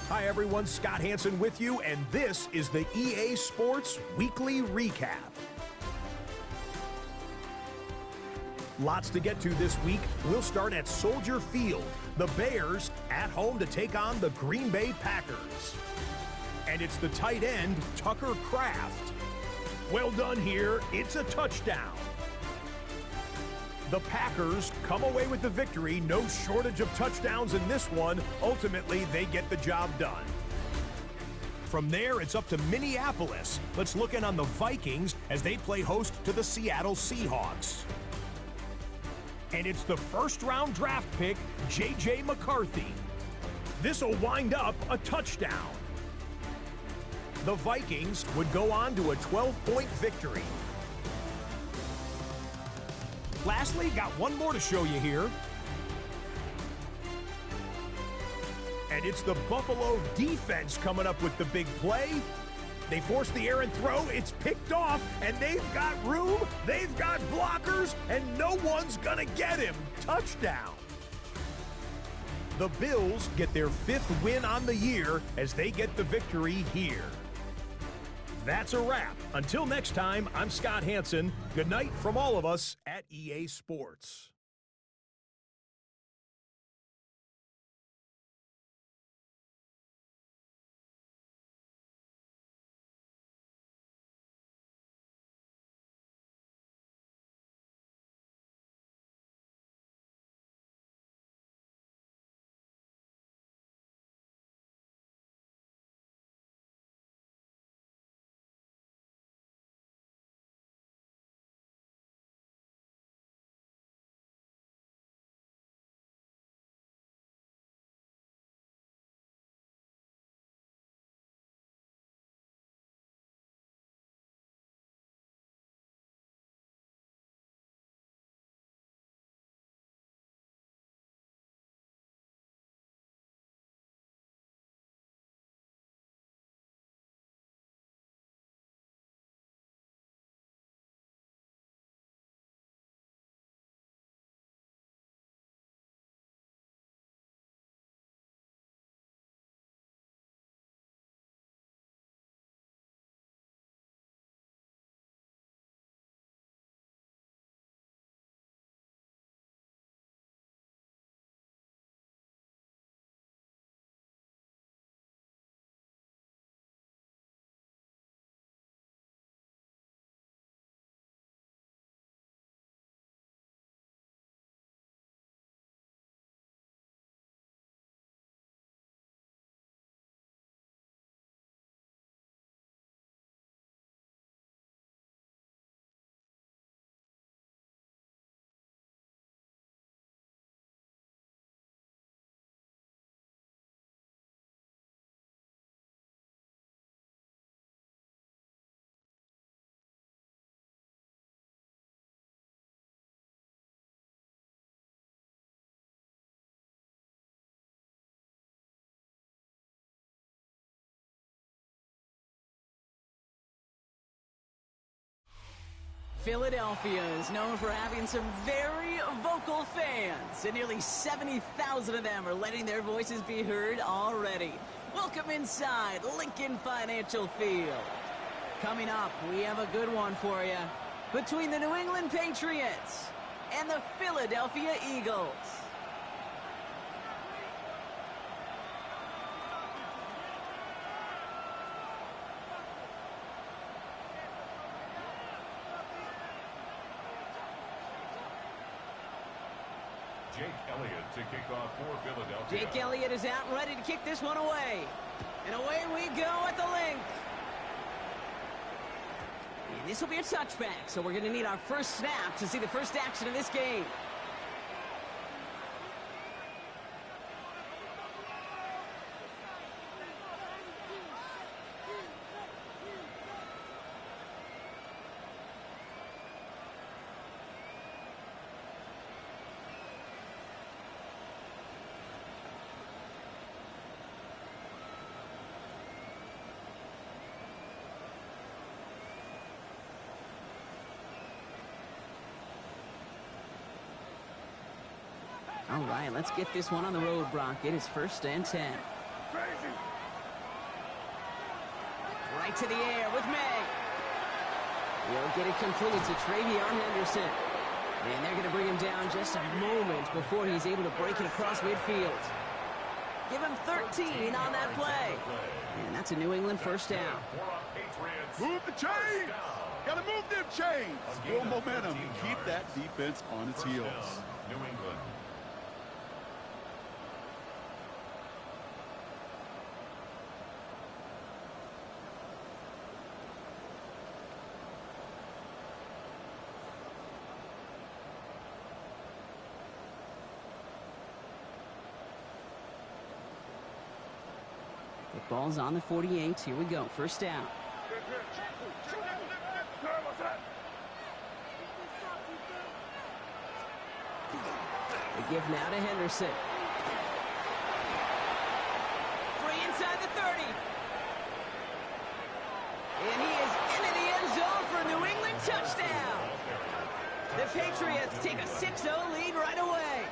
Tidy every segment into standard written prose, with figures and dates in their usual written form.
Hi everyone, Scott Hansen with you, and this is the EA Sports Weekly Recap. Lots to get to this week. We'll start at Soldier Field. The Bears at home to take on the Green Bay Packers. And it's the tight end, Tucker Kraft. Well done here, it's a touchdown. The Packers come away with the victory. No shortage of touchdowns in this one. Ultimately, they get the job done. From there, it's up to Minneapolis. Let's look in on the Vikings as they play host to the Seattle Seahawks. And it's the first-round draft pick, J.J. McCarthy. This will wind up a touchdown. The Vikings would go on to a 12-point victory. Lastly, got one more to show you here. And it's the Buffalo defense coming up with the big play. They force the air and throw, it's picked off, and they've got room, they've got blockers, and no one's gonna get him. Touchdown. The Bills get their 5th win on the year as they get the victory here. That's a wrap. Until next time, I'm Scott Hansen. Good night from all of us at EA Sports. Philadelphia is known for having some very vocal fans, and nearly 70,000 of them are letting their voices be heard already. Welcome inside Lincoln Financial Field. Coming up, we have a good one for you. Between the New England Patriots and the Philadelphia Eagles. Jake Elliott to kick off for Philadelphia. Jake Elliott is out and ready to kick this one away. And away we go at the link. And this will be a touchback, so we're going to need our first snap to see the first action of this game. All right, let's get this one on the road, Brock. It is 1st and 10. Right to the air with May. He'll get it complete to Travion Henderson. And they're going to bring him down just a moment before he's able to break it across midfield. Give him 13 on that play. And that's a New England first down. Move the chains! Gotta move them chains! Build momentum and keep that defense on its heels. New England. The ball's on the 48. Here we go. First down. The give now to Henderson. Free inside the 30. And he is into the end zone for a New England touchdown. The Patriots take a 6-0 lead right away.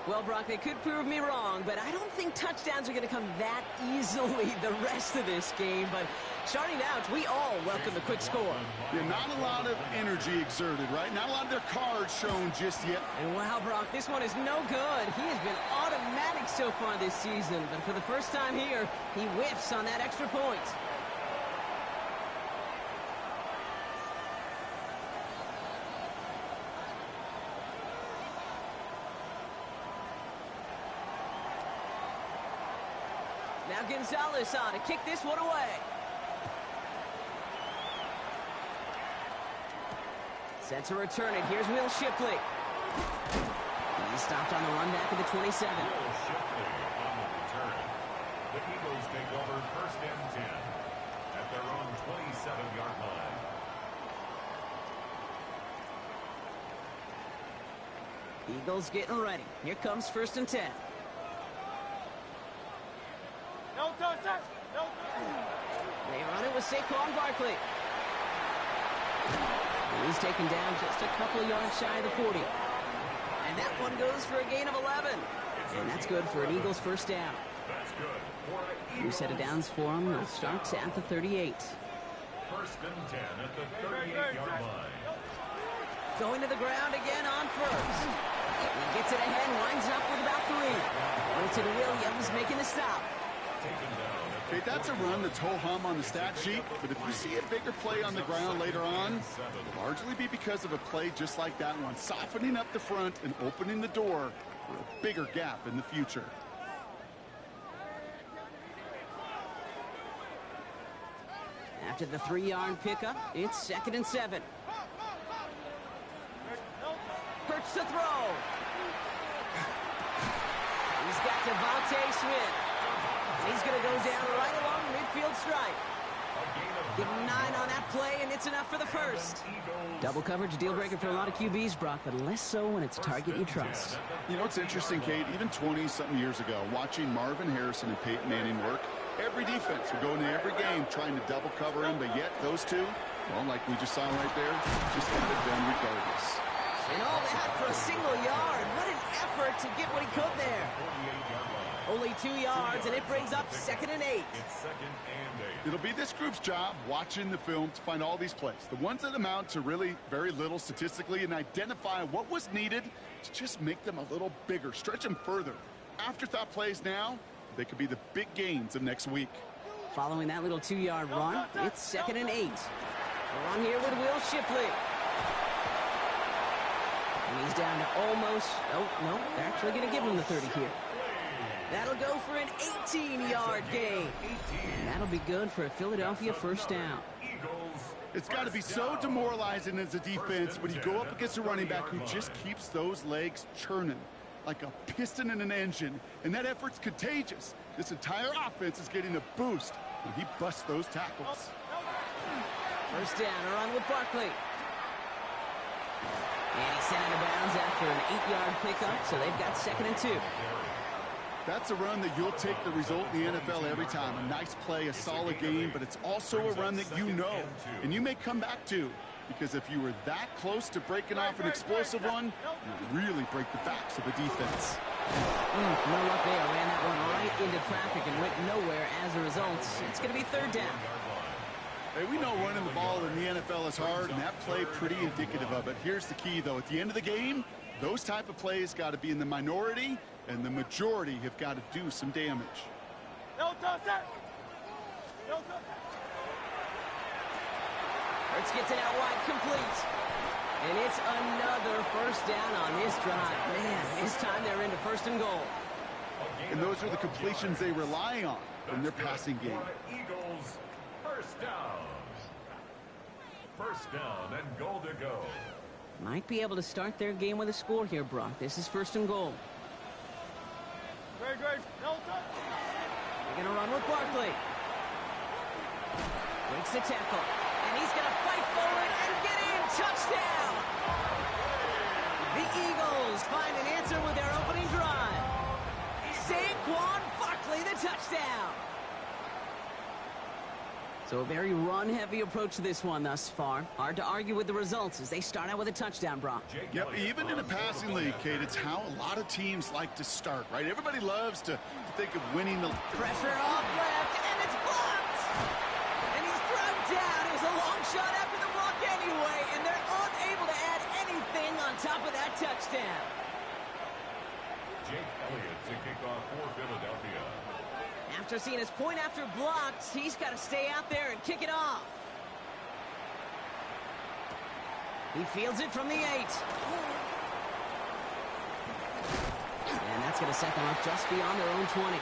Well, Brock, they could prove me wrong, but I don't think touchdowns are going to come that easily the rest of this game. But starting out, we all welcome the quick score. Yeah, not a lot of energy exerted, right? Not a lot of their cards shown just yet. And wow, Brock, this one is no good. He has been automatic so far this season, but for the first time here, he whiffs on that extra point. Now Gonzalez on to kick this one away. Set to return it. Here's Will Shipley. He's stopped on the run back of the 27. Will Shipley on the return. The Eagles take over first and 10 at their own 27-yard line. Eagles getting ready. Here comes first and 10. No touch. They run it with Saquon Barkley. And he's taken down just a couple of yards shy of the 40. And that one goes for a gain of 11. And that's good for an Eagles first down. That's good for an New set of downs for him. He'll start at the 38. First and 10 at the 38-yard line. Going to the ground again on first. He gets it ahead, winds up with about 3. Wilton Williams making the stop. Okay, that's a run that's ho-hum on the stat sheet, but if you see a bigger play on the ground later on, it'll largely be because of a play just like that one, softening up the front and opening the door for a bigger gap in the future. After the 3-yard pickup, it's second and 7. Hurts to throw. He's got Devontae Smith. He's going to go down right along the midfield stripe. Give him 9 on that play, and it's enough for the first. Double coverage, deal breaker for a lot of QBs, Brock, but less so when it's a target you trust. You know, it's interesting, Kate, even 20-something years ago, watching Marvin Harrison and Peyton Manning work, every defense would go into every game trying to double cover him, but yet those two, well, like we just saw right there, just got it done regardless. And all that for a single yard. What an effort to get what he could there. Only 2 yards, and it brings up second and 8. It'll be this group's job watching the film to find all these plays, the ones that amount to really very little statistically, and identify what was needed to just make them a little bigger, stretch them further. Afterthought plays now, they could be the big gains of next week. Following that little 2-yard run, it's second and 8. We're on here with Will Shipley. And he's down to almost, oh, no, they're actually going to give him the 30 here. That'll go for an 18-yard gain. And that'll be good for a Philadelphia first down. It's got to be so demoralizing as a defense when you go up against a running back who just keeps those legs churning like a piston in an engine, and that effort's contagious. This entire offense is getting a boost when he busts those tackles. First down, a run with Barkley. And he's sent out of bounds after an 8-yard pickup, so they've got second and 2. That's a run that you'll take the result in the NFL every time. A nice play, a solid game, but it's also a run that you know and you may come back to. because if you were that close to breaking off an explosive one, you really break the backs of a defense. No luck there. Ran that one right into traffic and went nowhere as a result. It's going to be third down. Hey, we know running the ball in the NFL is hard, and that play pretty indicative of it. Here's the key, though. At the end of the game, those type of plays got to be in the minority, and the majority have got to do some damage. Hurts gets it out wide, complete. And it's another first down on this drive. Man, this time they're into first and goal. And those are the completions they rely on in their passing game. Eagles, first down. First down and goal to go. Might be able to start their game with a score here, Brock. This is first and goal. Great. They're going to run with Barkley. Breaks the tackle. And he's going to fight forward and get in. Touchdown! The Eagles find an answer with their opening drive. Saquon Barkley, the touchdown. So a very run-heavy approach to this one thus far. Hard to argue with the results as they start out with a touchdown, Brock. Yep, even in a passing league, Kate, it's how a lot of teams like to start, right? Everybody loves to think of winning the... Pressure off left, and it's blocked! And he's thrown down. It was a long shot after the block anyway, and they're unable to add anything on top of that touchdown. Jake Elliott to kick off for Philadelphia. After seeing his point after blocked, he's got to stay out there and kick it off. He fields it from the 8. And that's going to set them up just beyond their own 20. The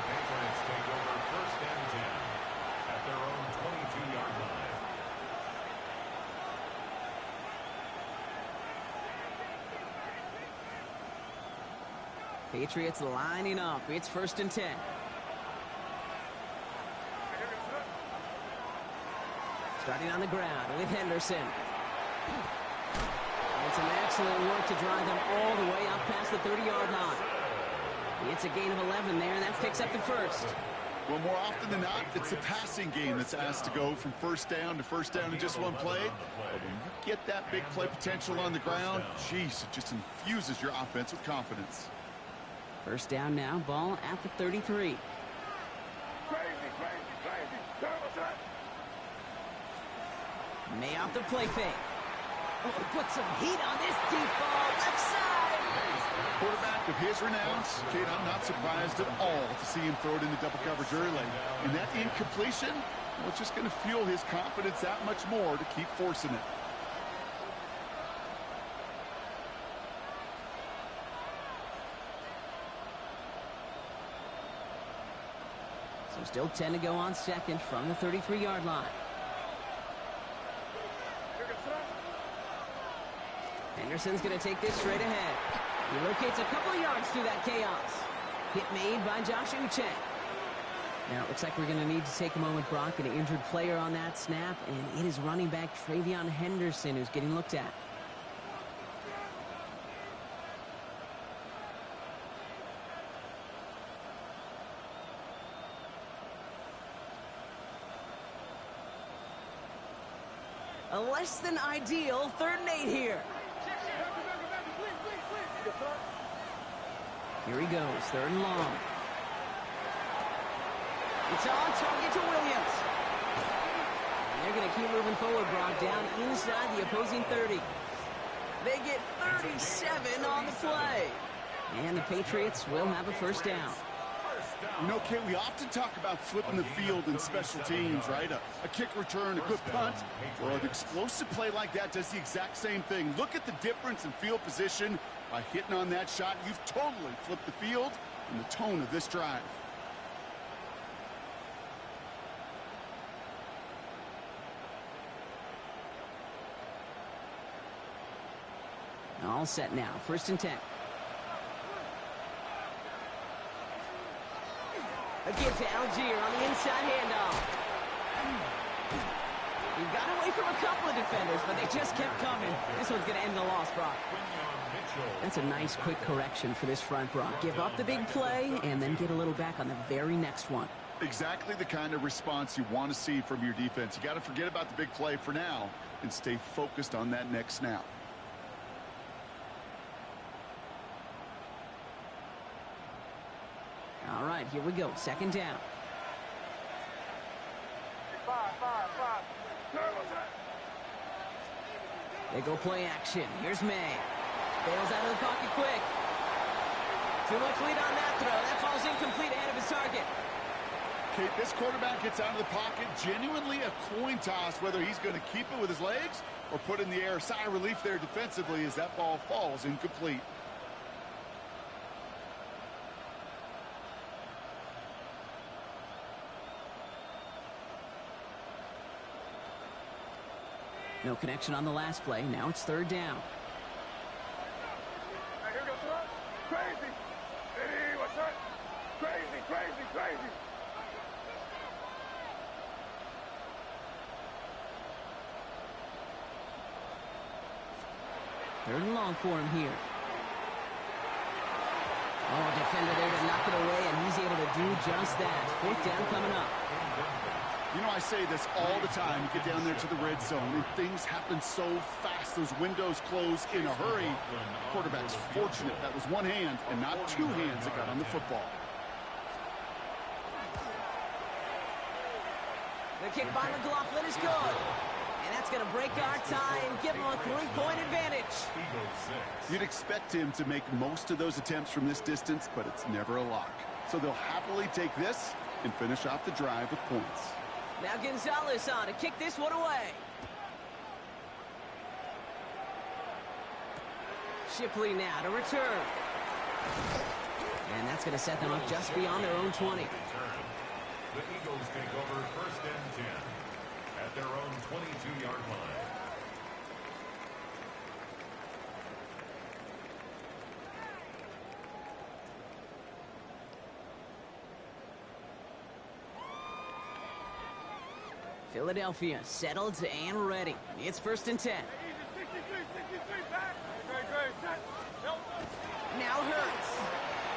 Patriots take over first and 10 at their own 22-yard line. Patriots lining up. It's first and 10. Starting on the ground with Henderson. And some excellent work to drive them all the way up past the 30-yard line. It's a gain of 11 there, and that picks up the first. Well, more often than not, it's the passing game that's asked to go from first down in just one play. But when you get that big play potential on the ground, geez, it just infuses your offense with confidence. First down now, ball at the 33. May off the play fake. Oh, put some heat on this deep ball, left side. Quarterback of his renown, Kate, I'm not surprised at all to see him throw it into double coverage early. And that incompletion, well, it's just going to fuel his confidence that much more to keep forcing it. So still 10 to go on second from the 33-yard line. Henderson's going to take this straight ahead. He locates a couple of yards through that chaos. Hit made by Josh Uche. Now, it looks like we're going to need to take a moment, Brock, an injured player on that snap, and it is running back Travion Henderson who's getting looked at. A less than ideal 3rd and 8 here. Here he goes, 3rd and long. It's on target to Williams. And they're going to keep moving forward, Brock, down inside the opposing 30. They get 37 on the play. And the Patriots will have a first down. You know, Kate, we often talk about flipping the field in special teams, right? A kick return, a good punt. Well, an explosive play like that does the exact same thing. Look at the difference in field position. By hitting on that shot, you've totally flipped the field and the tone of this drive. All set now, 1st and 10. Again to Algier on the inside handoff. He got away from a couple of defenders, but they just kept coming. This one's going to end the loss, Brock. That's a nice quick correction for this front, Brock. Give up the big play and then get a little back on the very next one. Exactly the kind of response you want to see from your defense. You got to forget about the big play for now and stay focused on that next snap. All right, here we go. Second down. Five. They go play action. Here's May. Bails out of the pocket quick. Too much lead on that throw. That falls incomplete ahead of his target. Okay, this quarterback gets out of the pocket. Genuinely a coin toss whether he's going to keep it with his legs or put in the air. Sigh of relief there defensively as that ball falls incomplete. No connection on the last play. Now it's third down. Hey, here we go, throw. Crazy. Hey, what's that? Crazy. Third and long for him here. Oh, defender there to knock it away, and he's able to do just that. Fourth down coming up. You know, I say this all the time. You get down there to the red zone, and things happen so fast. Those windows close in a hurry. Quarterback's fortunate. That was one hand and not two hands that got on the football. The kick by McLaughlin is good. And that's going to break our tie and give him a 3-point advantage. You'd expect him to make most of those attempts from this distance, but it's never a lock. So they'll happily take this and finish off the drive with points. Now Gonzalez on to kick this one away. Shipley now to return. And that's going to set them up just beyond their own 20. The Eagles take over first and 10 at their own 22-yard line. Philadelphia settled and ready. It's first and 10. 63, back. Great, set. Now Hurts.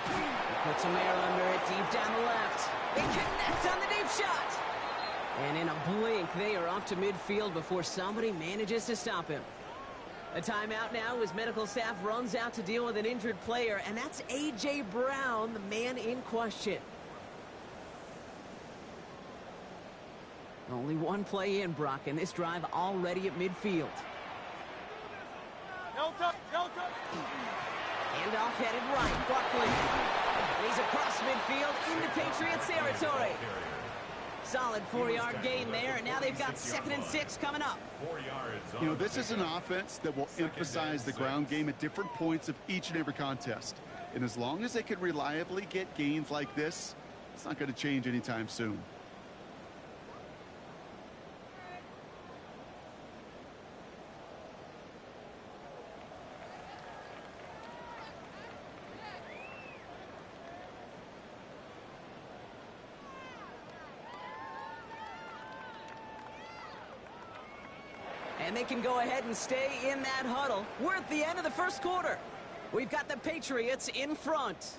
He puts some air under it deep down the left. They connect on the deep shot. And in a blink, they are up to midfield before somebody manages to stop him. A timeout now as medical staff runs out to deal with an injured player, and that's A.J. Brown, the man in question. Only one play in, Brock, and this drive already at midfield. Handoff headed right. Buckley. He's across midfield into Patriots territory. Solid 4-yard gain there, and now they've got 2nd and 6 coming up. 4 yards. You know, this is an offense that will emphasize the ground game at different points of each and every contest. And as long as they can reliably get gains like this, it's not going to change anytime soon. And they can go ahead and stay in that huddle. We're at the end of the first quarter. We've got the Patriots in front.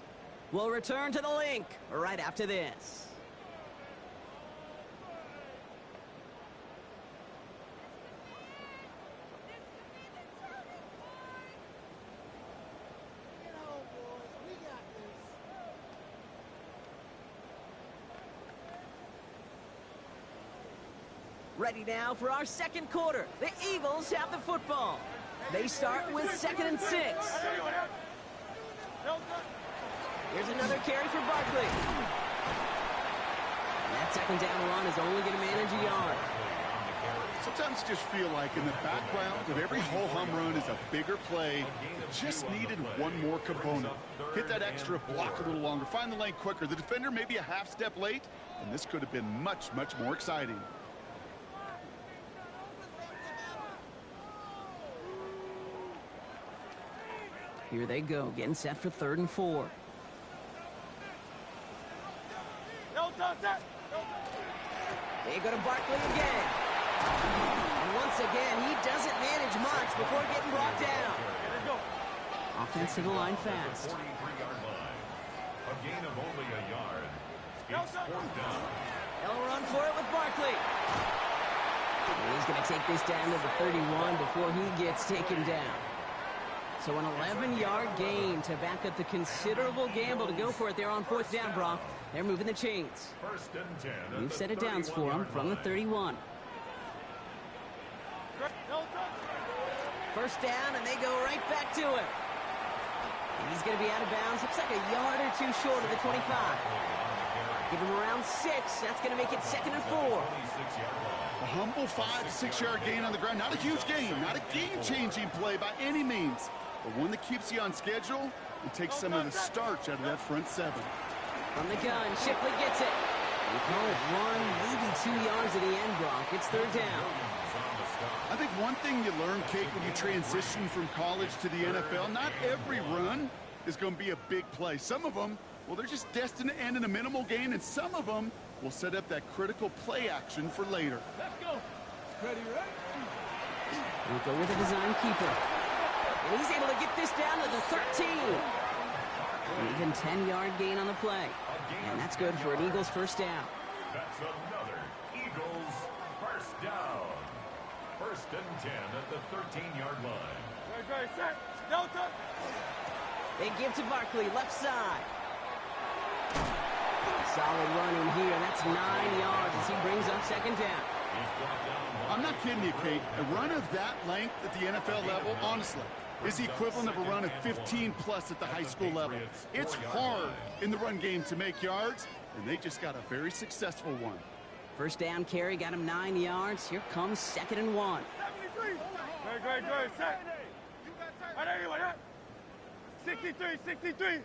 We'll return to the link right after this. Ready now for our second quarter. The Eagles have the football. They start with 2nd and 6. Here's another carry for Barkley. That second down run is only going to manage a yard. Sometimes you just feel like in the background of every ho-hum run is a bigger play. It just needed one more component. Hit that extra block a little longer. Find the lane quicker. The defender may be a half step late, and this could have been much, much more exciting. Here they go, getting set for 3rd and 4. They go to Barkley again. And once again, he doesn't manage much before getting brought down. Offense to the line fast. 43-yard line. A gain of only a yard. It's fourth down. They'll run for it with Barkley. And he's going to take this down to the 31 before he gets taken down. So an 11-yard gain to back up the considerable gamble to go for it there on fourth down, Brock. They're moving the chains. First and 10. You've set it downs for him from the 31. First down, and they go right back to him. And he's going to be out of bounds. Looks like a yard or two short of the 25. Give him around 6. That's going to make it 2nd and 4. A humble 5 to 6 yard gain on the ground. Not a huge gain, not a game-changing play by any means, but one that keeps you on schedule and takes some of the starch out of that front 7. From the gun, Shipley gets it. We call it 1, maybe 2 yards at the end, Brock. It's third down. I think one thing you learn, Kate, when you transition from college to the NFL, not every run is going to be a big play. Some of them, well, they're just destined to end in a minimal gain, and some of them will set up that critical play action for later. Let's go. Ready, right? We'll go with a design keeper. And he's able to get this down to the 13. An even 10-yard gain on the play. And that's good for an Eagles first down. That's another Eagles first down. First and 10 at the 13-yard line. Right, set. Delta. They give to Barkley, left side. Solid run in here. That's 9 yards as he brings up second down. I'm not kidding you, Kate. A run of that length at the NFL level, honestly, is the equivalent of a run of 15-plus at the high school level. It's hard in the run game to make yards, and they just got a very successful one. First down carry got him 9 yards. Here comes 2nd and 1. 73. Good. Set. Right, anyway, 63.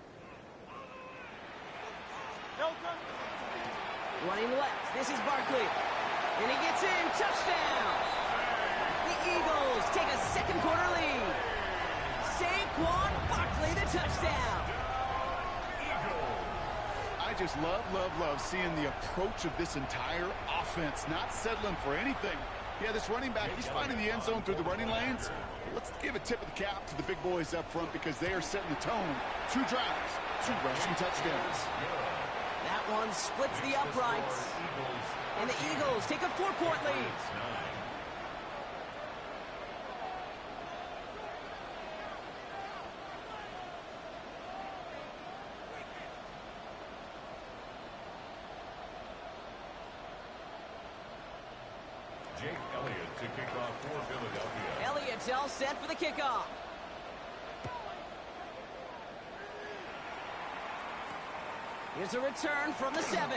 Delta. Running left. This is Barkley. And he gets in. Touchdown. The Eagles take a second quarter lead. Saquon Barkley, the touchdown. I just love seeing the approach of this entire offense, not settling for anything. Yeah, this running back, he's finding the end zone through the running lanes. But let's give a tip of the cap to the big boys up front because they are setting the tone. 2 drives, 2 rushing touchdowns. That one splits the uprights. And the Eagles take a 4-point lead. Jake Elliott to kick off for Philadelphia. Elliott's all set for the kickoff. Here's a return from the 7.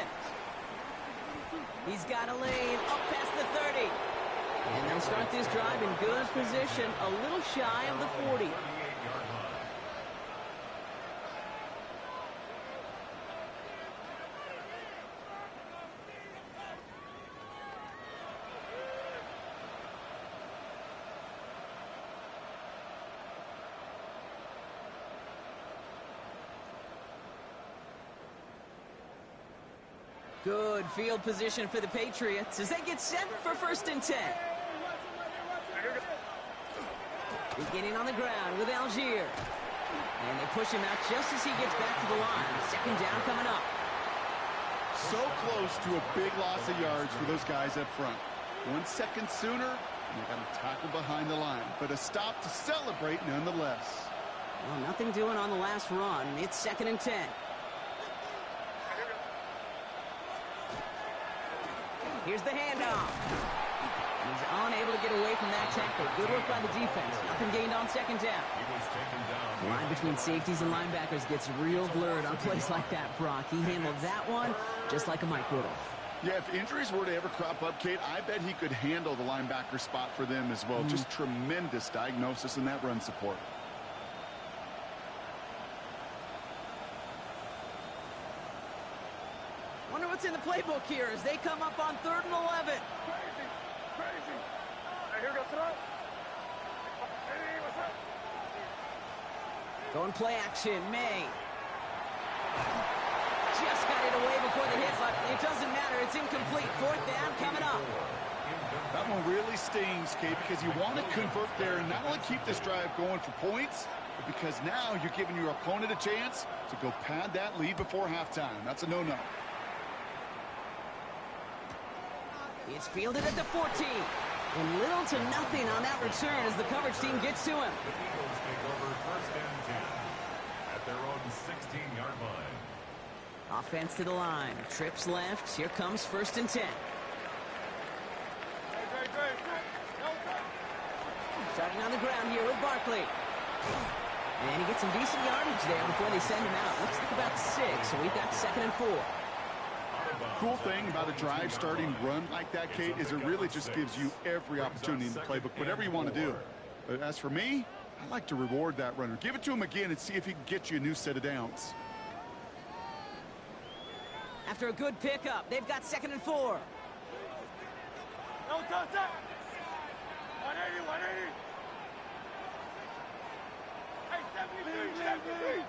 He's got a lane up past the 30. And they'll start this drive in good position, a little shy of the 40. Good field position for the Patriots as they get set for first and 10. Beginning on the ground with Algier. And they push him out just as he gets back to the line. Second down coming up. So close to a big loss of yards for those guys up front. 1 second sooner, and they got to tackle behind the line. But a stop to celebrate nonetheless. Well, nothing doing on the last run. It's 2nd and 10. Here's the handoff. He's unable to get away from that tackle. Good work by the defense. Nothing gained on second down. The line between safeties and linebackers gets real blurred on plays like that, Brock. He handled that one just like a Mike would have. Yeah, if injuries were to ever crop up, Kate, I bet he could handle the linebacker spot for them as well. Just tremendous diagnosis in that run support. Wonder what's in the playbook here as they come up on 3rd and 11. Crazy. Here goes the right. Hey, what's up? Going play action, May. Just got it away before the hit, but it doesn't matter. It's incomplete. 4th down coming up. That one really stings, Kate, because you want to convert there and not only keep this drive going for points, but because now you're giving your opponent a chance to go pad that lead before halftime. That's a no-no. It's fielded at the 14. And little to nothing on that return as the coverage team gets to him. The Eagles take over first and 10 at their own 16-yard line. Offense to the line. Trips left. Here comes first and 10. Starting on the ground here with Barkley. And he gets some decent yardage there before they send him out. Looks like about 6, so we've got 2nd and 4. Cool thing about a drive starting run like that, Kate, is it really just gives you every opportunity in the playbook, whatever you want to do. But as for me, I like to reward that runner. Give it to him again and see if he can get you a new set of downs. After a good pickup, they've got 2nd and 4. No touch that. 180, 180. Hey, 73, 73.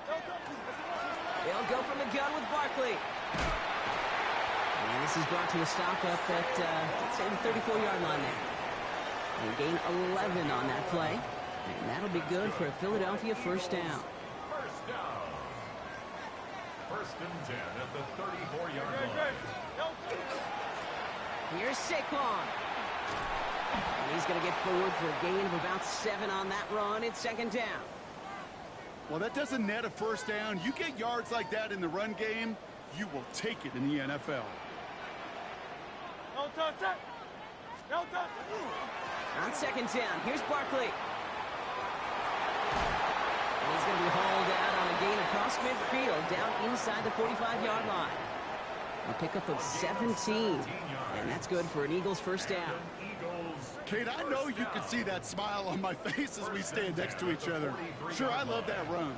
No touch. They'll go from the gun with Barkley. And this is brought to a stop up at, let's say, the 34-yard line there. They gain 11 on that play. And that'll be good for a Philadelphia first down. First down. First and 10 at the 34-yard line. Here's Saquon. And he's going to get forward for a gain of about 7 on that run. It's 2nd down. Well, that doesn't net a first down. You get yards like that in the run game, you will take it in the NFL. No touch that. No touch. On 2nd down, here's Barkley. And he's going to be hauled out on a gain across midfield down inside the 45-yard line. A pickup of 17. And that's good for an Eagles first down. Kate, I know you can see that smile on my face as we stand next to each other. Sure, I love that run.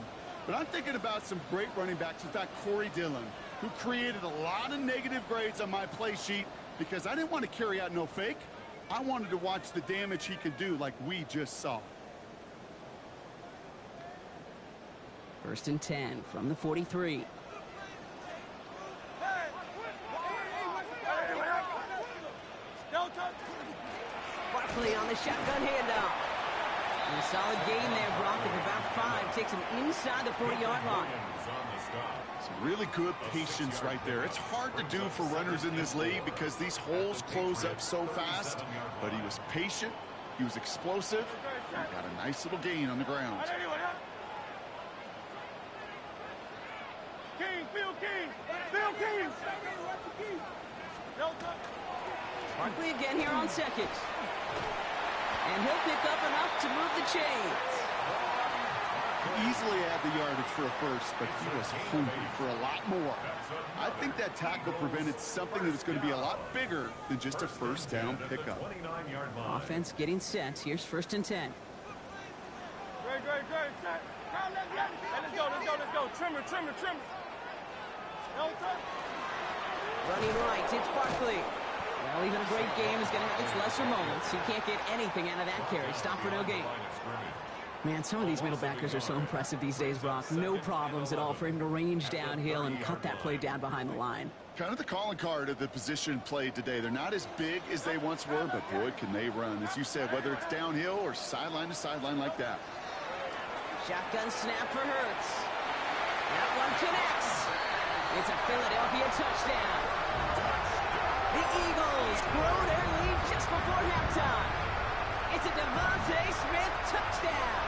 But I'm thinking about some great running backs. In fact, Corey Dillon, who created a lot of negative grades on my play sheet because I didn't want to carry out no fake. I wanted to watch the damage he could do like we just saw. First and 10 from the 43. Barkley on the shotgun handoff. And a solid gain there, Brock, of about 5. Takes him inside the 40-yard line. Some really good patience right there. It's hard to do for runners in this league because these holes close up so fast. But he was patient. He was explosive. He got a nice little gain on the ground. King, Bill King. Bill King. No touch. Barkley again here on 2nd. And he'll pick up enough to move the chains. Easily had the yardage for a first, but he was hungry for a lot more. I think that tackle prevented something that was going to be a lot bigger than just a first down pickup. Offense getting set. Here's first and 10. Great. Let's go. Trimmer. No touch. Running right, it's Barkley. Well, even a great game is going to have its lesser moments. You can't get anything out of that carry. Stop for no gain. Man, some of these middle backers are so impressive these days, Brock. No problems at all for him to range downhill and cut that play down behind the line. Kind of the calling card of the position played today. They're not as big as they once were, but boy, can they run. As you said, whether it's downhill or sideline to sideline like that. Shotgun snap for Hurts. That one connects. It's a Philadelphia touchdown. The Eagles grow their lead just before halftime. It's a Devontae Smith touchdown.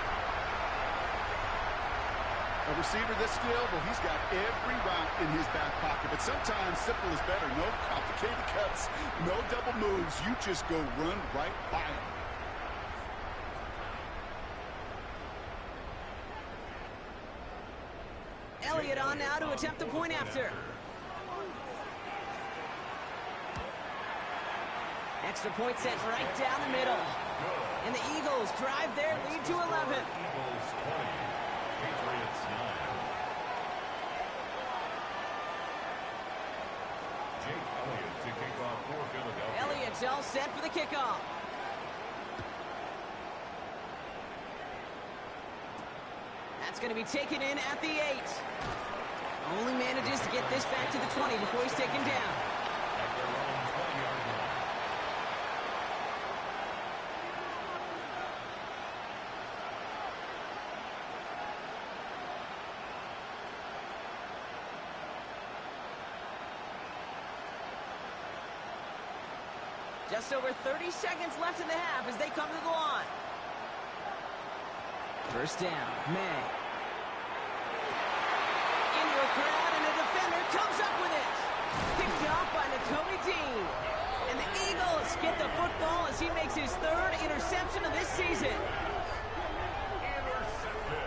A receiver this skilled, well, he's got every route in his back pocket. But sometimes simple is better. No complicated cuts, no double moves. You just go run right by him. Elliott on now to attempt the point after. Extra point sent right down the middle. And the Eagles drive their lead to 11. Eagles 20, Patriots 9. Jake Elliott to kick off for Philadelphia. Elliott's all set for the kickoff. That's going to be taken in at the 8. Only manages to get this back to the 20 before he's taken down. At their own 20-yard line. Just over 30 seconds left in the half as they come to the line. First down, May. Into a crowd, and a defender comes up with it. Picked off by Nakobe Dean. And the Eagles get the football as he makes his third interception of this season.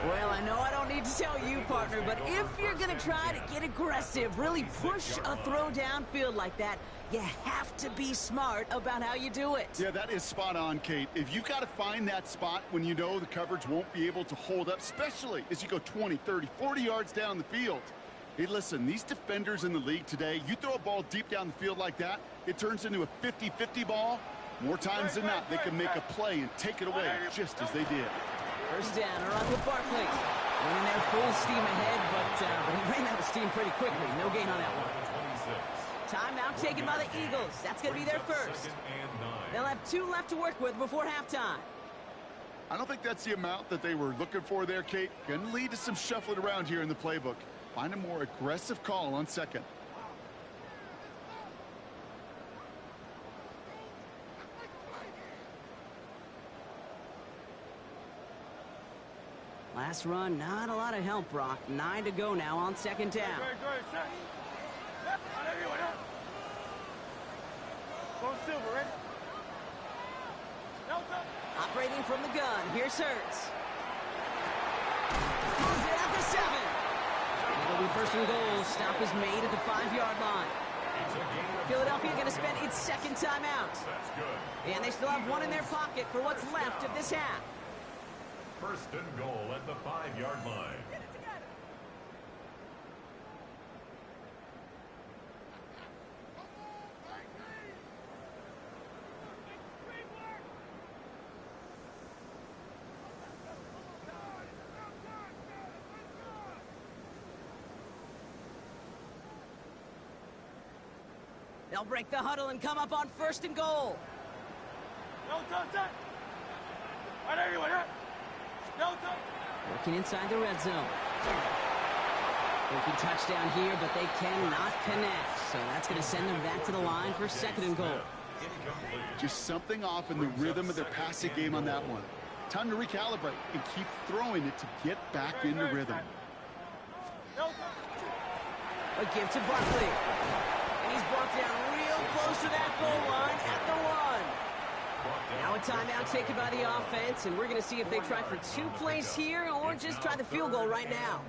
Well, I know I don't need to tell you, partner, but if you're going to try to get aggressive, really push a throw downfield like that, you have to be smart about how you do it. Yeah, that is spot on, Kate. If you've got to find that spot when you know the coverage won't be able to hold up, especially as you go 20, 30, 40 yards down the field. Hey, listen, these defenders in the league today, you throw a ball deep down the field like that, it turns into a 50-50 ball. More times than not, they can make a play and take it away just as they did. First down, around with Barkley. Running there full steam ahead, but he ran out of steam pretty quickly. No gain on that one. Timeout taken by the Eagles. That's going to be their first. They'll have 2 left to work with before halftime. I don't think that's the amount that they were looking for there, Kate. Going to lead to some shuffling around here in the playbook. Find a more aggressive call on second. Last run, not a lot of help, Brock. 9 to go now on second down. Operating from the gun, here's Hurts. Pulls it at the 7. And it'll be first and goal. Stop is made at the 5-yard line. Philadelphia going to spend its second timeout. And they still have 1 in their pocket for what's left of this half. First and goal at the 5-yard line. They'll break the huddle and come up on first and goal. Working inside the red zone. Looking touchdown here, but they cannot connect. So that's going to send them back to the line for second and goal. Just something off in the rhythm of their passing game on that one. Time to recalibrate and keep throwing it to get back into rhythm. A give to Barkley. And he's brought down real close to that goal line at the 1. Now a timeout taken by the offense, and we're going to see if they try for 2 plays here or just try the field goal right now.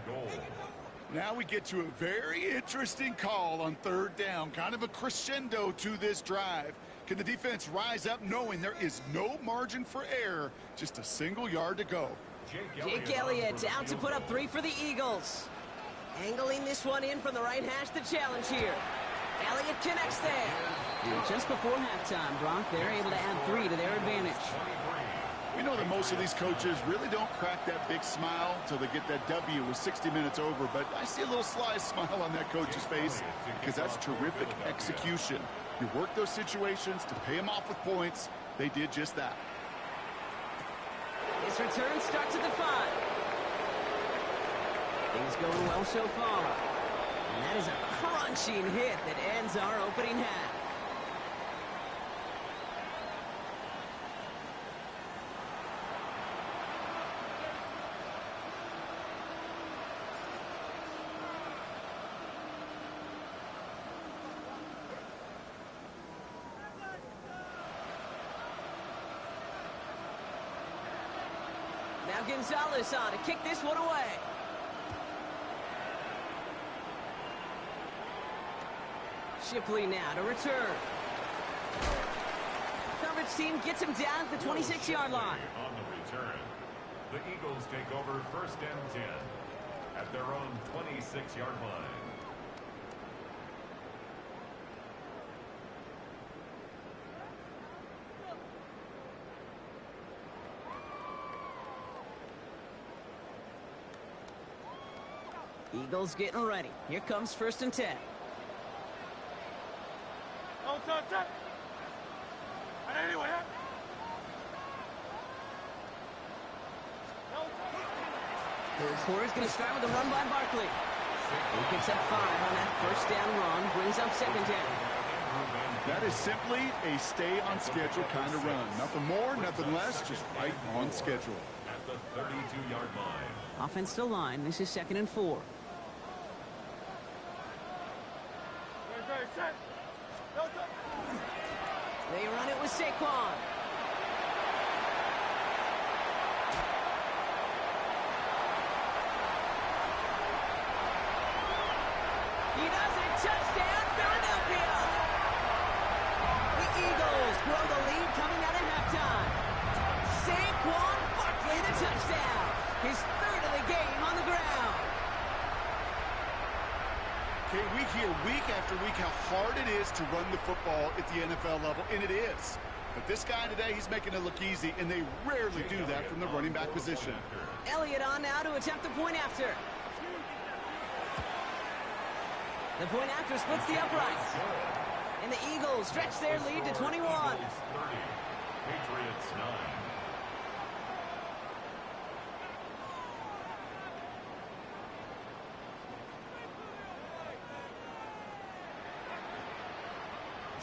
Now we get to a very interesting call on third down. Kind of a crescendo to this drive. Can the defense rise up knowing there is no margin for error, just a single yard to go? Jake Elliott out to put up 3 for the Eagles. Angling this one in from the right hash, the challenge here. Elliott connects there. And just before halftime, Brock, they're able to add 3 to their advantage. We know that most of these coaches really don't crack that big smile until they get that W with 60 minutes over, but I see a little sly smile on that coach's face because that's terrific execution. You work those situations to pay them off with points. They did just that. This return starts at the 5. Things going well so far. And that is a crunching hit that ends our opening half. Now Gonzalez on to kick this one away. Shipley now to return. Coverage team gets him down at the 26-yard line. On the return, the Eagles take over first and 10 at their own 26-yard line. Eagles getting ready. Here comes first and 10. Third quarter is going to start with a run by Barkley. He picks up 5 on that first down run, brings up second down. That is simply a stay-on-schedule kind of run. Nothing more, nothing less, just right on schedule. At the 32-yard line. Offense to line. This is 2nd and 4. They run it with Saquon. He does it. Touchdown, Philadelphia. The Eagles grow the lead coming out of halftime. Saquon Barkley, the touchdown. His 3rd of the game on the ground. Okay, we hear week after week how hard it is to run the football at the NFL level, and it is. But this guy today, he's making it look easy, and they rarely do that from the running back position. Elliott on now to attempt the point after. The point after splits the uprights. And the Eagles stretch their lead to 21. Eagles 30, Patriots 9.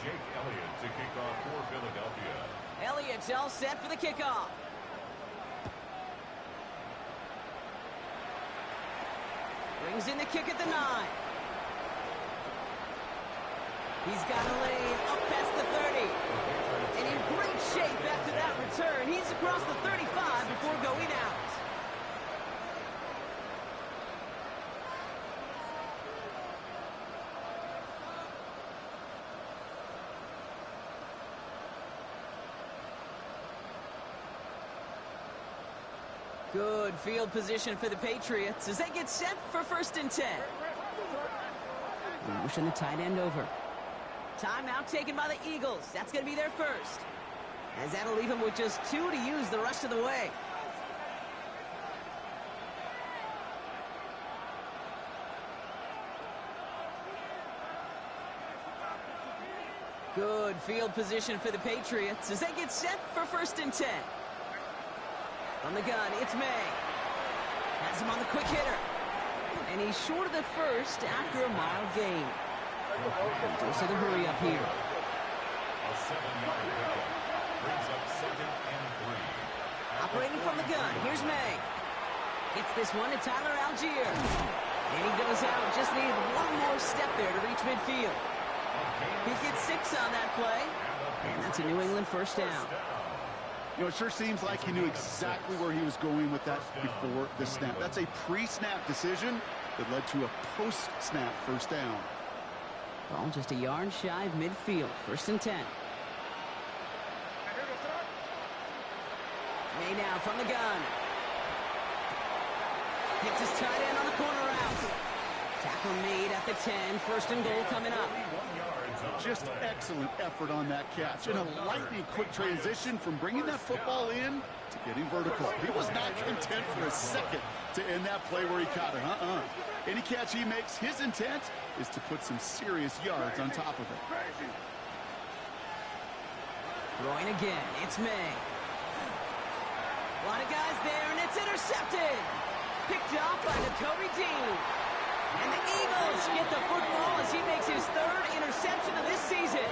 Jake Elliott to kick off for Philadelphia. Elliott's all set for the kickoff. Brings in the kick at the 9. He's got a lane up past the 30. And in great shape after that return. He's across the 35 before going out. Good field position for the Patriots as they get set for 1st and 10. Motion the tight end over. Timeout taken by the Eagles. That's going to be their first. As that'll leave them with just 2 to use the rest of the way. Good field position for the Patriots as they get set for 1st and 10. On the gun, it's May. Has him on the quick hitter. And he's short of the first after a mild gain. Dose of the hurry up here. A 7-yard pickup brings up 2nd and 3. Operating from the gun, here's May. Gets this one to Tyler Algier. And he goes out, just needed one more step there to reach midfield. He gets 6 on that play. And that's a New England 1st down. You know, it sure seems like he knew exactly where he was going with that before the snap. That's a pre-snap decision that led to a post-snap 1st down. Ball just a yard shy of midfield. 1st and 10. May now from the gun. Hits his tight end on the corner route. Tackle made at the 10. 1st and goal coming up. Just excellent effort on that catch. And a lightning quick transition from bringing that football in to getting vertical. He was not content for a second to end that play where he caught it. Any catch he makes, his intent is to put some serious yards on top of it. Throwing again, it's May. A lot of guys there, and it's intercepted. Picked off by Nakobe Dean. And the Eagles get the football as he makes his 3rd interception of this season.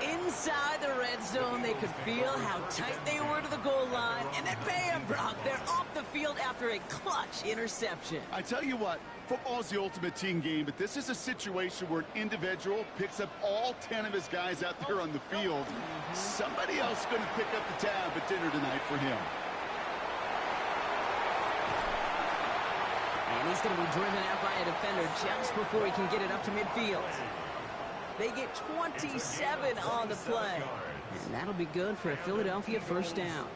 Inside the red zone, they could feel how tight they were to the goal line. And then bam, Brock, they're off the field after a clutch interception. I tell you what, football is the ultimate team game, but this is a situation where an individual picks up all 10 of his guys out there on the field. Somebody else is going to pick up the tab at dinner tonight for him. And he's going to be driven out by a defender just before he can get it up to midfield. They get 27 on the play. And that'll be good for a Philadelphia 1st down.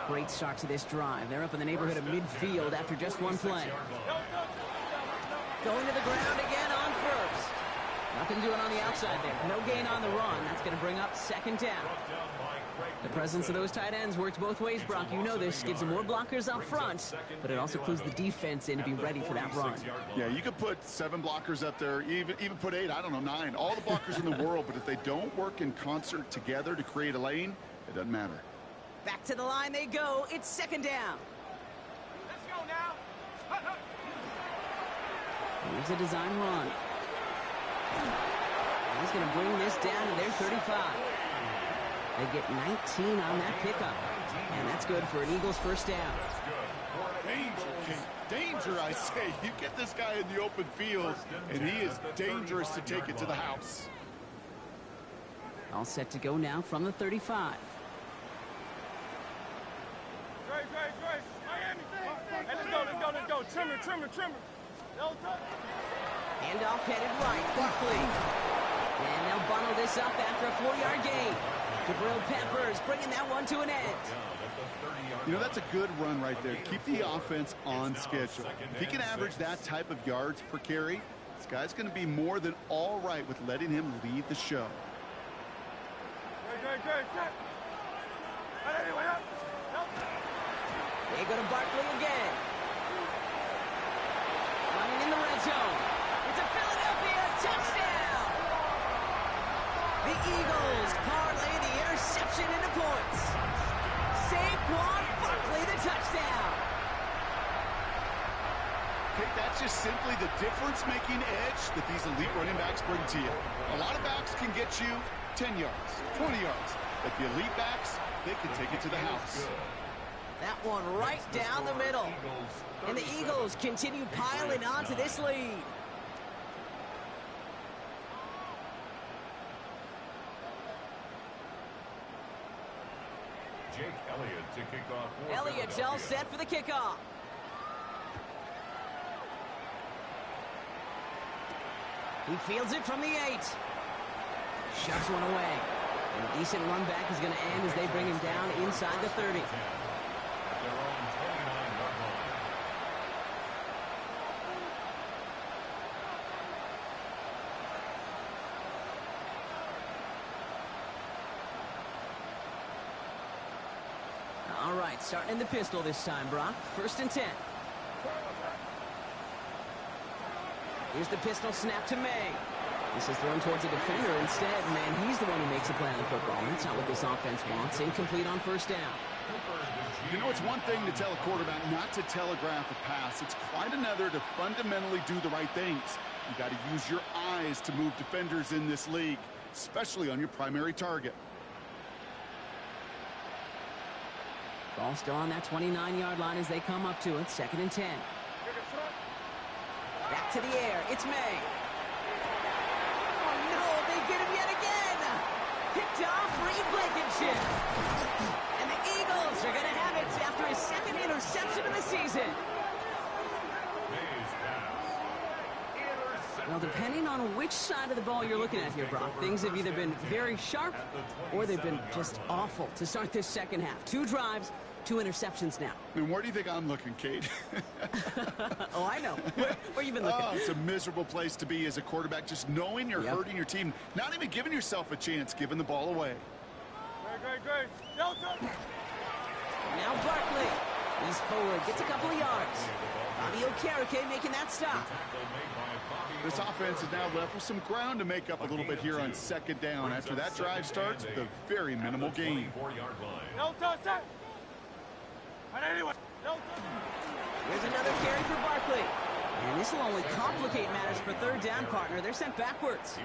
Great start to this drive. They're up in the neighborhood of midfield after just one play. Going to the ground again on 1st. Nothing doing on the outside there. No gain on the run. That's going to bring up 2nd down. The presence of those tight ends works both ways, Brock. You know this. Gives them more blockers up front, but it also clues the defense in to be ready for that run. Yeah, you could put 7 blockers up there, even put 8, I don't know, 9. All the blockers in the world, but if they don't work in concert together to create a lane, it doesn't matter. Back to the line they go. It's 2nd down. Let's go now. Here's a design run. And he's going to bring this down to their 35. They get 19 on that pickup. And that's good for an Eagles first down. Danger, Kate. Danger, I say. You get this guy in the open field, and he is dangerous to take it to the house. All set to go now from the 35. Miami. Hey, let's go. Trimmer. Handoff headed right. Barkley. And they'll bundle this up after a 4-yard gain. Jabril Peppers bringing that one to an end. You know, that's a good run right there. Keep the offense on schedule. If he can average that type of yards per carry, this guy's going to be more than all right with letting him lead the show. They go to Barkley again. Running in the red zone. It's a Philadelphia touchdown. The Eagles parlay the interception into points. Saquon Barkley, the touchdown. Okay, that's just simply the difference-making edge that these elite running backs bring to you. A lot of backs can get you 10 yards, 20 yards. But the elite backs, they can take it to the house. That one right down the middle. And the Eagles continue piling onto this lead. Jake Elliott to kick off. Elliott's all set for the kickoff. He fields it from the 8. Shucks one away. And a decent run back is going to end as they bring him down inside the 30. Their own 29-yard line. All right, starting in the pistol this time, Brock. 1st and 10. Here's the pistol snap to May. This is thrown towards a defender instead, man. He's the one who makes a play on football. That's not what this offense wants. Incomplete on 1st down. You know, it's one thing to tell a quarterback not to telegraph a pass. It's quite another to fundamentally do the right things. You got to use your eyes to move defenders in this league, especially on your primary target. Ball still on that 29-yard line as they come up to it. 2nd and 10. Back to the air. It's May. Oh, no. They get him yet again. Picked off Reed Blankenship. And the Eagles are going to have it after his 2nd interception of the season. Well, depending on which side of the ball you're looking at here, Brock, things have either been very sharp or they've been just awful to start this second half. 2 drives, 2 interceptions now. And where do you think I'm looking, Kate? Oh, I know. Where you been looking? Oh, it's a miserable place to be as a quarterback, just knowing you're hurting your team, not even giving yourself a chance, giving the ball away. Great. Now Barkley. He's forward, gets a couple of yards. Bobby Okereke making that stop. This offense is now left with some ground to make up a little bit here on 2nd down after that drive starts with a very minimal gain. There's another carry for Barkley. And this will only complicate matters for 3rd down, partner. They're sent backwards.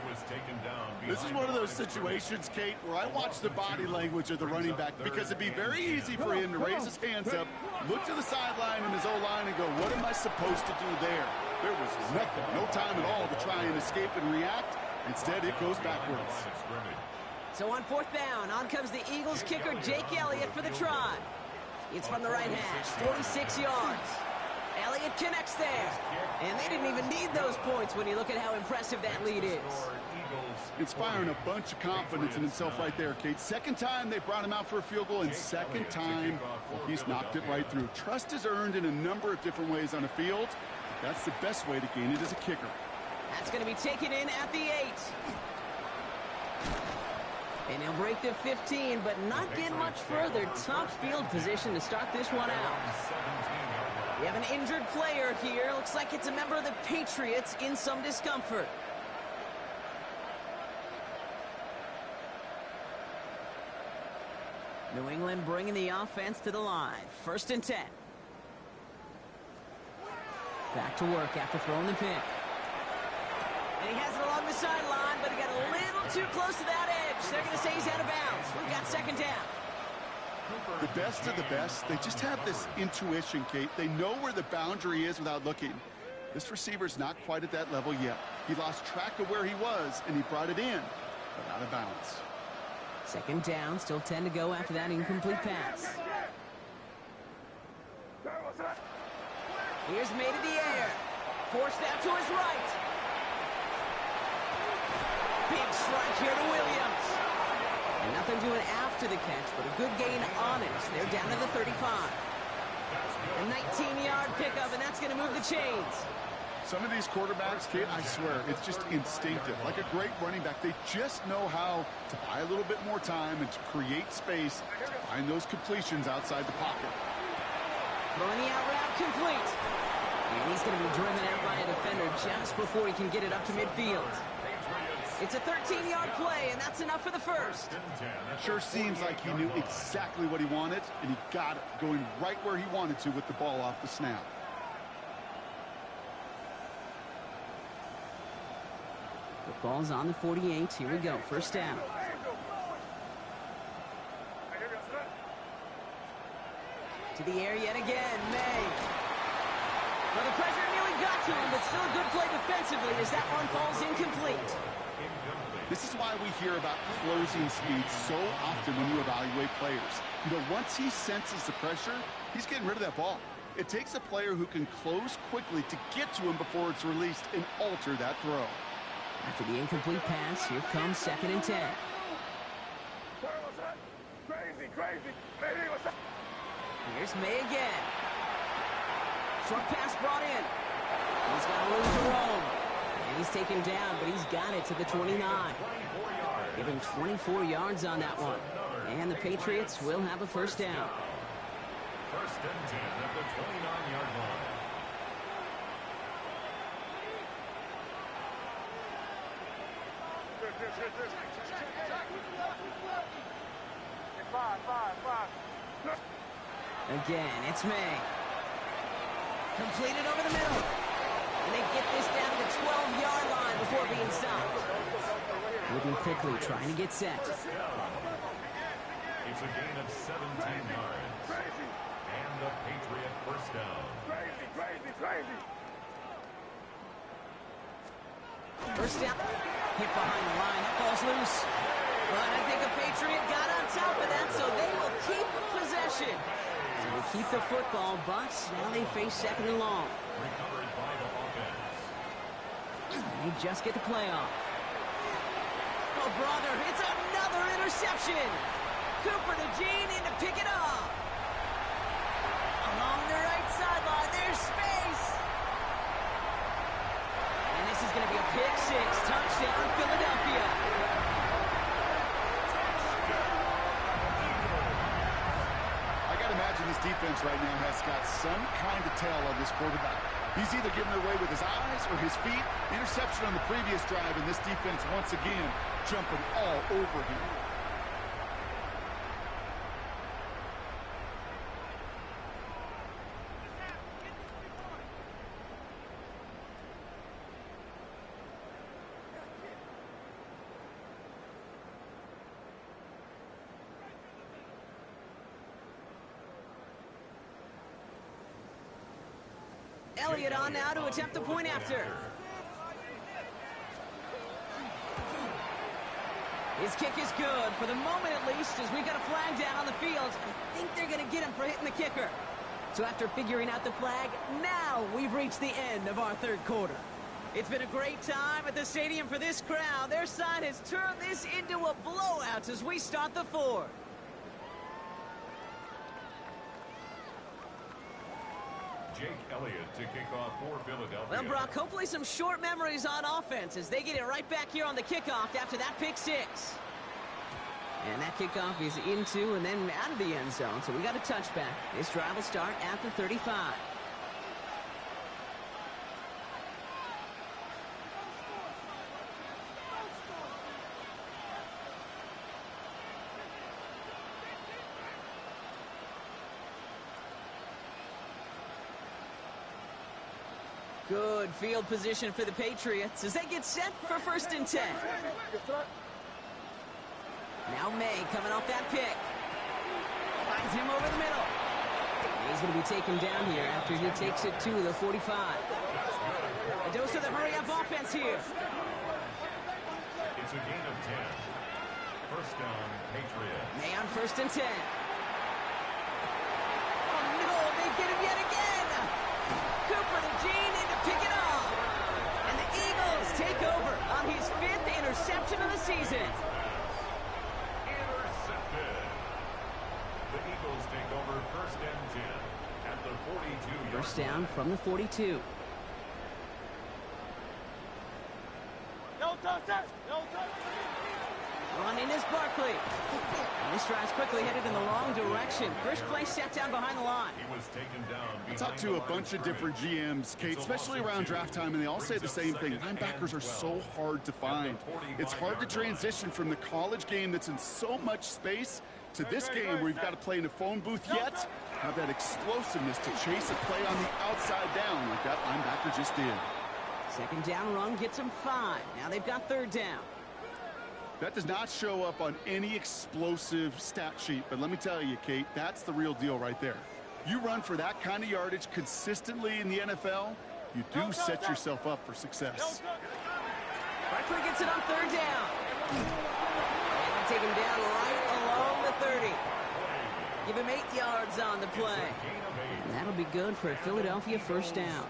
This is one of those situations, Kate, where I watch the body language of the running back because it'd be very easy for him to raise his hands up, look to the sideline in his O-line and go, what am I supposed to do there? There was nothing, no time at all to try and escape and react. Instead, it goes backwards. So on 4th down, on comes the Eagles kicker, Jake Elliott, for the try. It's from the right hash, 46 yards. Elliott connects there. And they didn't even need those points when you look at how impressive that lead is. Inspiring a bunch of confidence in himself right there, Kate. 2nd time they brought him out for a field goal, and 2nd time he's knocked it right through. Trust is earned in a number of different ways on the field. That's the best way to gain it as a kicker. That's going to be taken in at the 8. And he'll break the 15, but not get much further. Tough field position to start this one out. We have an injured player here. Looks like it's a member of the Patriots in some discomfort. New England bringing the offense to the line. 1st and 10. Back to work after throwing the pick. And he has it along the sideline, but he got a little too close to that edge. They're going to say he's out of bounds. We've got second down. The best of the best, they just have this intuition, Kate. They know where the boundary is without looking. This receiver's not quite at that level yet. He lost track of where he was, and he brought it in, but out of bounds. Second down, still 10 to go after that incomplete pass. Here's made in the air. Forced out to his right. Big strike here to Williams. And nothing doing after the catch, but a good gain on it. They're down to the 35. A 19-yard pickup, and that's going to move the chains. Some of these quarterbacks, Kate, I swear, it's just instinctive. Like a great running back, they just know how to buy a little bit more time and to create space to find those completions outside the pocket. Throwing the out route complete. And he's going to be driven out by a defender just before he can get it up to midfield. It's a 13-yard play, and that's enough for the first. Sure seems like he knew exactly what he wanted, and he got it, going right where he wanted to with the ball off the snap. The ball's on the 48. Here we go. First down. To the air yet again. May. Well, the pressure nearly got to him, but still a good play defensively as that one falls incomplete. This is why we hear about closing speed so often when you evaluate players. You know, once he senses the pressure, he's getting rid of that ball. It takes a player who can close quickly to get to him before it's released and alter that throw. After the incomplete pass, here comes second and 10. Here's May again. Short pass brought in. He's got room to roam. And he's taken down, but he's got it to the 29. Give him 24 yards on that one. And the Patriots will have a first down. First and 10 at the 29-yard line. Again, it's May. Completed over the middle. And they get this down to the 12-yard line before being stopped. Moving quickly, trying to get set. It's a gain of 17 yards. And the Patriot first down. First down. Hit behind the line. That ball's loose. But I think a Patriot got on top of that, so they will keep possession. So they keep the football, but now they face second and long. Recovered by the offense. And they just get the playoff. Oh, brother, it's another interception. Cooper to Gene in to pick it up. Along the right sideline, there's space. And this is going to be a pick six. Touchdown, Philadelphia. I got to imagine this defense right now has got some kind of tail on this quarterback. He's either giving it away with his eyes or his feet. Interception on the previous drive, and this defense once again jumping all over him. Elliott on now to attempt the point after. His kick is good, for the moment at least, as we've got a flag down on the field. I think they're going to get him for hitting the kicker. So after figuring out the flag, now we've reached the end of our third quarter. It's been a great time at the stadium for this crowd. Their side has turned this into a blowout as we start the fourth. Jake Elliott to kick off for Philadelphia. Well, Brock, hopefully some short memories on offense as they get it right back here on the kickoff after that pick six. And that kickoff is into and then out of the end zone, so we got a touchback. This drive will start at the 35. Good field position for the Patriots as they get set for 1st and 10. Now May coming off that pick. Finds him over the middle. He's going to be taken down here after he takes it to the 45. A dose of the hurry-up offense here. It's a gain of 10. 1st down, Patriots. May on 1st and 10. Oh, no, they get him yet again. Cooper the Gene in to pick it off. And the Eagles take over on his 5th interception of the season. Intercepted. The Eagles take over 1st and 10 at the 42-yard line. 1st down from the 42. No touches! No touches! Running is Barkley. And this drive's quickly headed in the wrong direction. First play set down behind the line. He was taken down. I talked to a bunch of different GMs, Kate, especially around draft time, and they all say the same thing. Linebackers are so hard to find. It's hard to transition from the college game that's in so much space to this game where you've got to play in a phone booth yet have that explosiveness to chase a play on the outside down like that linebacker just did. 2nd down run gets them 5. Now they've got 3rd down. That does not show up on any explosive stat sheet, but let me tell you, Kate, that's the real deal right there. You run for that kind of yardage consistently in the NFL, you do set yourself up for success. Barkley gets it on 3rd down. And they take him down right along the 30. Give him 8 yards on the play. And that'll be good for a Philadelphia 1st down.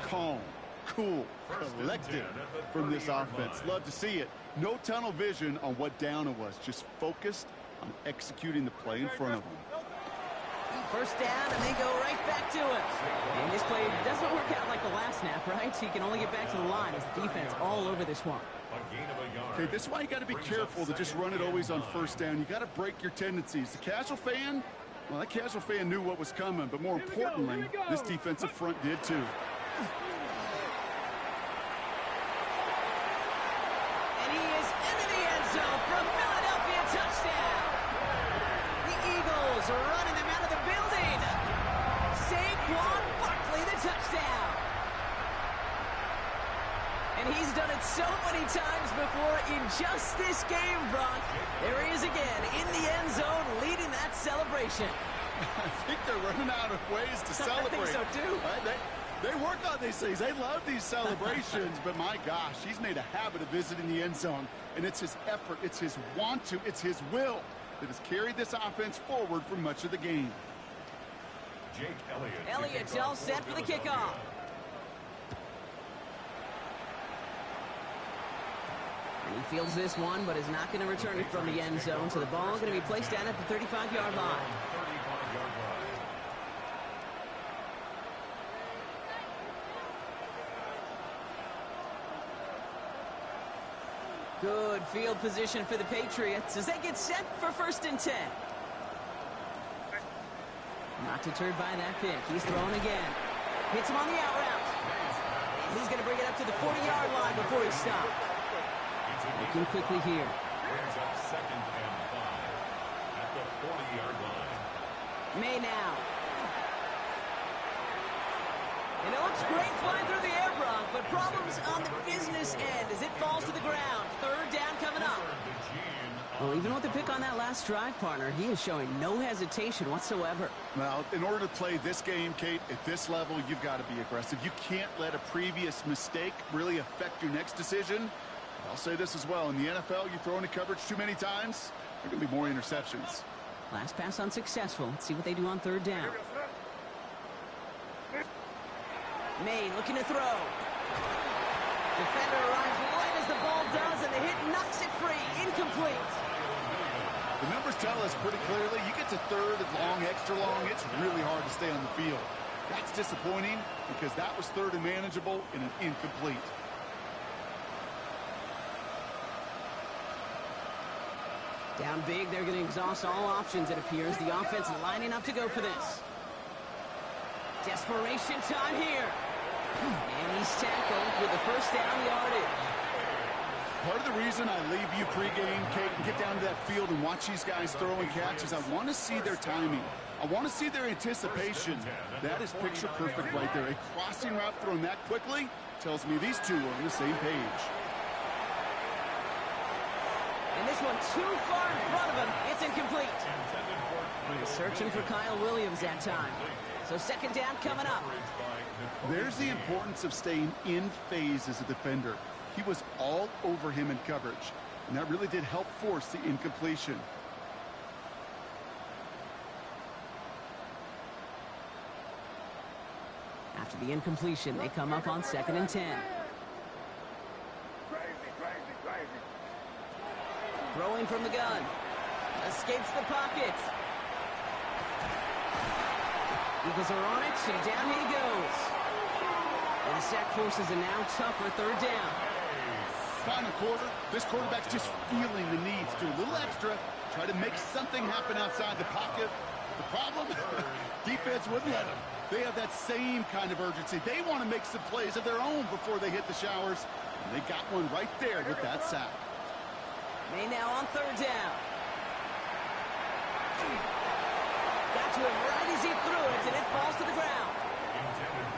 Calm, cool, collected from this offense. Love to see it. No tunnel vision on what down it was. Just focused on executing the play in front of them. 1st down, and they go right back to it. And this play doesn't work out like the last snap, right? So you can only get back to the line as the defense all over this one. Okay, this is why you got to be careful to just run it always on 1st down. You got to break your tendencies. The casual fan, well, that casual fan knew what was coming, but more importantly, this defensive front did too. And he is into the end zone for a Philadelphia touchdown. The Eagles are running them out of the building. Saquon Barkley, the touchdown. And he's done it so many times before in just this game, Brock. There he is again in the end zone leading that celebration. I think they're running out of ways to celebrate. I think so, too. They work on these things. They love these celebrations, but my gosh, he's made a habit of visiting the end zone, and it's his effort, it's his want to, it's his will that has carried this offense forward for much of the game. Jake Elliott's all set for the kickoff. And he fields this one, but is not going to return it from the end zone, so the ball is going to be placed down at the 35-yard line. Good field position for the Patriots as they get set for 1st and 10. Not deterred by that pick. He's throwing again. Hits him on the out route. And he's going to bring it up to the 40-yard line before he stopped. Looking quickly here. Brings up 2nd and 5 at the 40-yard line. May now. And it looks great flying through the air, Brock, but problems on the business end as it falls to the ground. 3rd down coming up. Well, even with the pick on that last drive, partner, he is showing no hesitation whatsoever. Well, in order to play this game, Kate, at this level, you've got to be aggressive. You can't let a previous mistake really affect your next decision. I'll say this as well. In the NFL, you throw into coverage too many times, there are going to be more interceptions. Last pass unsuccessful. Let's see what they do on 3rd down. May looking to throw. Defender arrives right as the ball does, and the hit knocks it free. Incomplete. The numbers tell us pretty clearly, you get to 3rd and long, extra long, it's really hard to stay on the field. That's disappointing because that was 3rd and manageable and an incomplete. Down big, they're going to exhaust all options, it appears. The offense lining up to go for this. Desperation time here. And he's tackled with the 1st down yardage. Part of the reason I leave you pregame, Kate, and get down to that field and watch these guys throw and catch is I want to see their timing. I want to see their anticipation. That is picture perfect right there. A crossing route thrown that quickly tells me these two are on the same page. And this one too far in front of him. It's incomplete. He's searching for Kyle Williams that time. So second down coming up. There's the importance of staying in phase as a defender. He was all over him in coverage, and that really did help force the incompletion. After the incompletion, they come up on 2nd and 10. Crazy, crazy, crazy. Throwing from the gun. Escapes the pocket. Eagles are on it, and down he goes. And the sack forces a now tougher 3rd down. Final quarter, this quarterback's just feeling the need to do a little extra, try to make something happen outside the pocket. The problem? Defense wouldn't let them. They have that same kind of urgency. They want to make some plays of their own before they hit the showers. And they got one right there with that sack. May now on 3rd down. Got to him right as he threw it, and it falls to the ground.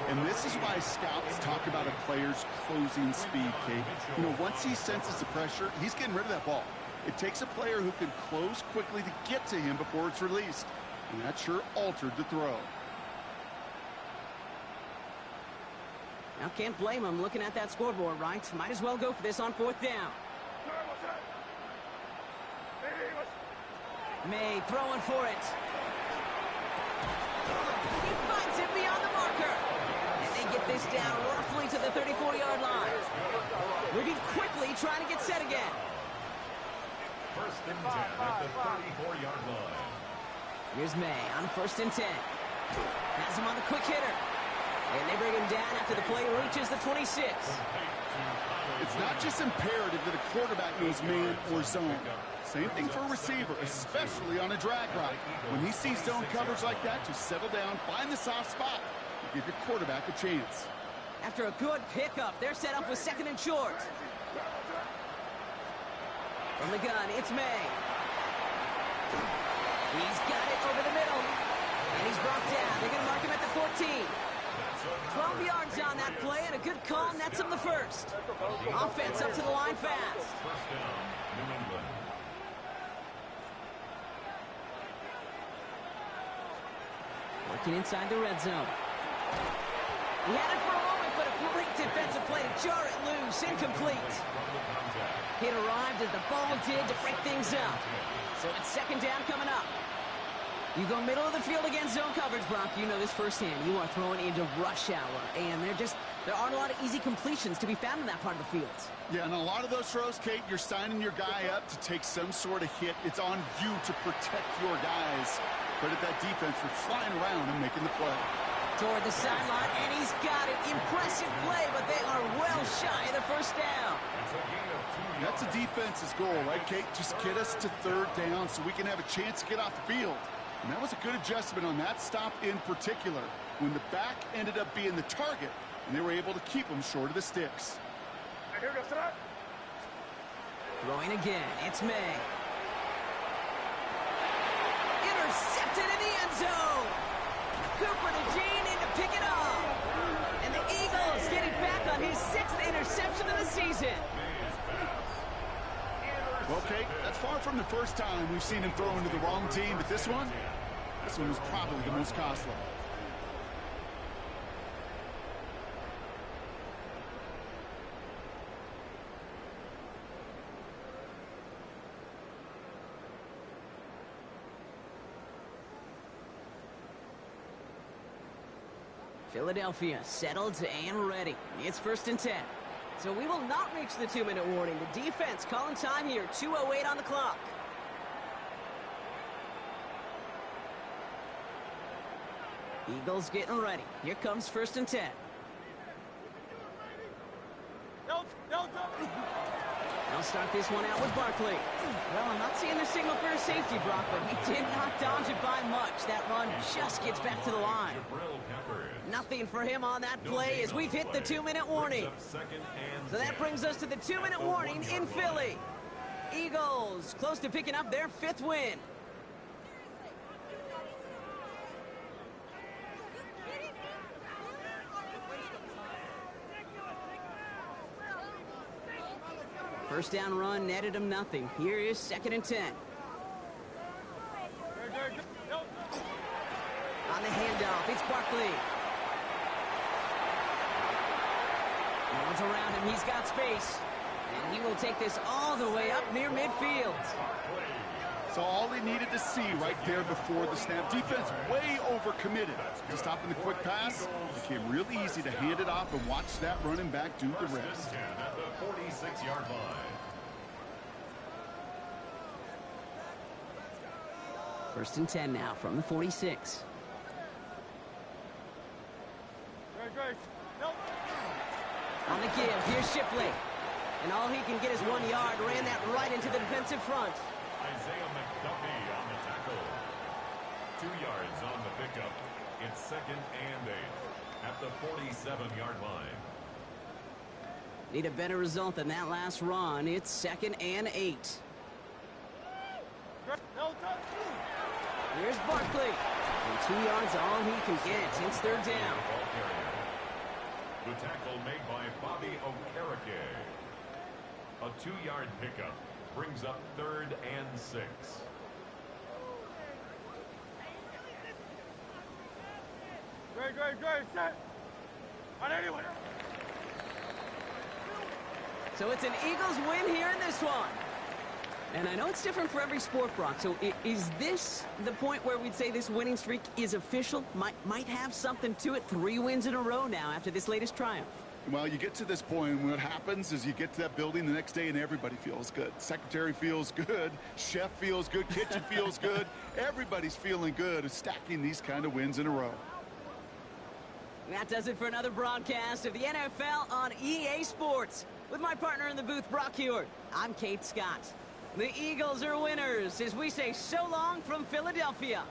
And this is why scouts talk about a player's closing speed, Kate. You know, once he senses the pressure, he's getting rid of that ball. It takes a player who can close quickly to get to him before it's released. And that sure altered the throw. Now can't blame him looking at that scoreboard, right? Might as well go for this on 4th down. May throwing for it. He finds it beyond the marker. And they get this down roughly to the 34-yard line. Moving quickly, trying to get set again. 1st and 10 at the 34-yard line. Here's May on 1st and 10. Has him on the quick hitter. And they bring him down after the play reaches the 26. It's not just imperative that a quarterback knows man or zone. Same thing for a receiver, especially on a drag route. When he sees zone coverage like that, just settle down, find the soft spot, and give your quarterback a chance. After a good pickup, they're set up with 2nd and short. From the gun, it's May. He's got it over the middle. And he's brought down. They're going to mark him at the 14. 12 yards on that play, and a good call nets him the 1st. Offense up to the line fast. 1st down, New England. Working inside the red zone. He had it for a moment, but a great defensive play to jar it loose. Incomplete. It arrived as the ball did to break things up. So it's 2nd down coming up. You go middle of the field against zone coverage, Brock. You know this firsthand. You are throwing into rush hour, and there aren't a lot of easy completions to be found in that part of the field. Yeah, and a lot of those throws, Kate, you're signing your guy up to take some sort of hit. It's on you to protect your guys. Credit that defense for flying around and making the play. Toward the sideline, and he's got it. Impressive play, but they are well shy of the 1st down. That's a defense's goal, right, Kate? Just get us to 3rd down so we can have a chance to get off the field. And that was a good adjustment on that stop in particular, when the back ended up being the target, and they were able to keep him short of the sticks. Throwing again, it's May. Intercepted in the end zone. Cooper to Jean in to pick it up. And the Eagles get it back on his 6th interception of the season. Well, Kate, that's far from the first time we've seen him throw into the wrong team, but this one was probably the most costly. Philadelphia settled and ready. It's 1st and 10. So we will not reach the 2-minute warning. The defense calling time here. 2:08 on the clock. Eagles getting ready. Here comes 1st and 10. They'll start this one out with Barkley. Well, I'm not seeing their signal for a safety, Brock, but he did not dodge it by much. That run just gets back to the line. Nothing for him on that play as we've hit the 2-minute warning. So that brings us to the 2-minute warning in Philly. Eagles close to picking up their 5th win. First down run netted him nothing. Here is 2nd and 10. On the handoff, it's Barkley. No one's around him. He's got space. And he will take this all the way up near midfield. So all he needed to see right there before the snap. Defense way overcommitted. Just stopping the quick pass. It became really easy to hand it off and watch that running back do the rest. At the 46-yard line. 1st and 10 now from the 46. On the give, here's Shipley. And all he can get is 1 yard. Ran that right into the defensive front. Isaiah McDuffie on the tackle. 2 yards on the pickup. It's 2nd and 8 at the 47-yard line. Need a better result than that last run. It's 2nd and 8. Here's Barkley. And 2 yards all he can get. It's 3rd down. The tackle made by Bobby Okereke. A 2-yard pickup brings up 3rd and 6. Great, set. On anyone. So it's an Eagles win here in this one. And I know it's different for every sport, Brock. So is this the point where we'd say this winning streak is official? Might have something to it. 3 wins in a row now after this latest triumph. Well, you get to this point, and what happens is you get to that building the next day and everybody feels good. Secretary feels good, chef feels good, kitchen feels good. Everybody's feeling good of stacking these kind of wins in a row. That does it for another broadcast of the NFL on EA Sports. With my partner in the booth, Brock Heward, I'm Kate Scott. The Eagles are winners as we say so long from Philadelphia.